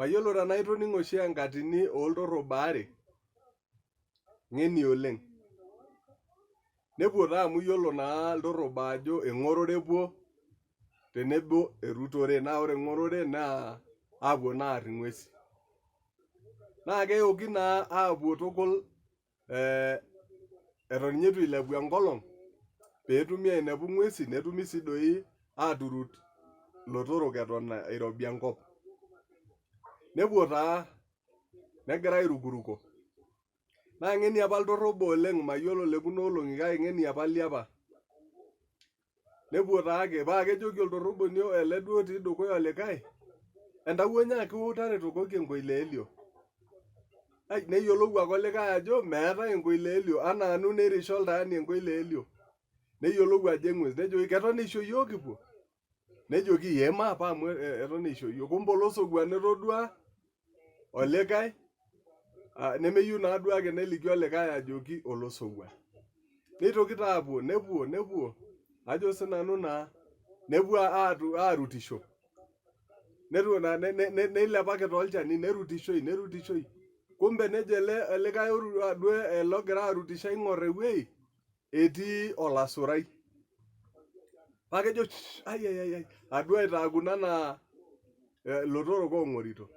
Mayiolo tenaa itoningo oshi enkatini ooltorrobo aare ngeni oleng. Nepuo taa amu iyiolo naa iltorrobo ajo eng'orore epuo tenebo erutore, naa ore eng'orore naa aapuo naa aarr ing'uesi. Naa keyoki naa aapuo tukul eton ninye eitu ilepu enkolong peetumi ainepu ng'uesi netumi sii doi aaturut ilotorok eton eirobi enkop. Nepuo taa negira airukuruko. Naa ng'eni apa iltorrobo oleng, mayiolo lekuna olong'i kake ng'eni apa liapa. Nepuo taake paa kejoki oltorroboni ele duo otii dukuya olikae, entawuo nyaaki wou taretokoki enkoileelio. Neyiolou ake olikae ajo meetai enkoileelio, anaanu nerish oltaani enkoileelio. Neyiolou ajo eng'ues, nejoki keton eisho yiok kipuo? Nejoki ee maapa amu eton eisho yiok. Kumbe olosouan etodua olikae nemeyieu naaduake neliki olikae ajoki olosouan. Neitoki taa apuo, nepuo ajo sinanu naa, nepuo aarutisho. Neilepaki tolchani nerutishoi. Kumbe nejo ele likae duo ele ogira arutisho aing'orr ewuei etii olasurai. Paa kejo ai aduo aitakuna anaa ilotorok oong'orito.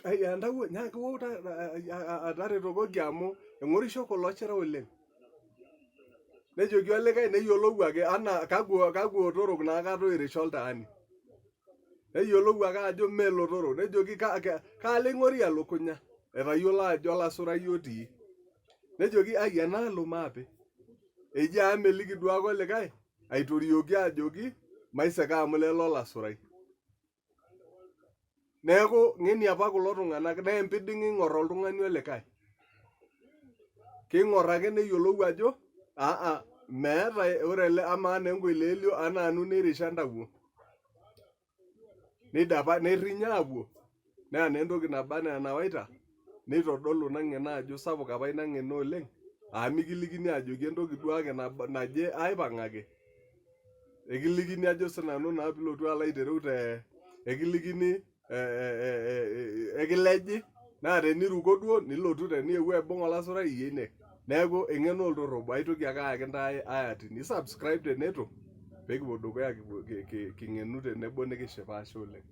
Entawuo nyaaki wou taretokoki amu eng'orisho kulo shira oleng. Nejoki olikae neyiolou ake anaa kakwa otorok naakata oirish oltaani. Neyiolou ake ajo mee lotorok, nejoki kaalo eing'orie elukunya, etayiolo ajo olasurai otii. Nejoki ai enaalo maape. Eji meliki duake olikae aitorioki ajoki maisika amu lele olasurai. Neeku ng'eni apa kulo tung'anak naa empiding eing'orr oltung'ani olikae. Keing'orr ake neyiolou ajo meetai, ore ele amaa naa enkoileelio anaanu nerish entawuo. Neirrinya aapuo, neya naa entoki naba enaa enawaita, neitodolu ina ng'eno ajo sapuk apa ina ng'eno oleng, mikilikini ajoki entoki duake naje aipang'aki. Ekilikini ajo sinanu naa piilotu alo aitereu ekilikini ekileji naa teniruko duo nilotu teniewuo aibung' olasurai iyie. Neeku eng'eno ooltorrobo, aitoki ake ayaki ntae ai atini. Subscribe teneitu peekipuo dukuya king'enu tenebo nikishipa, ashe oleng.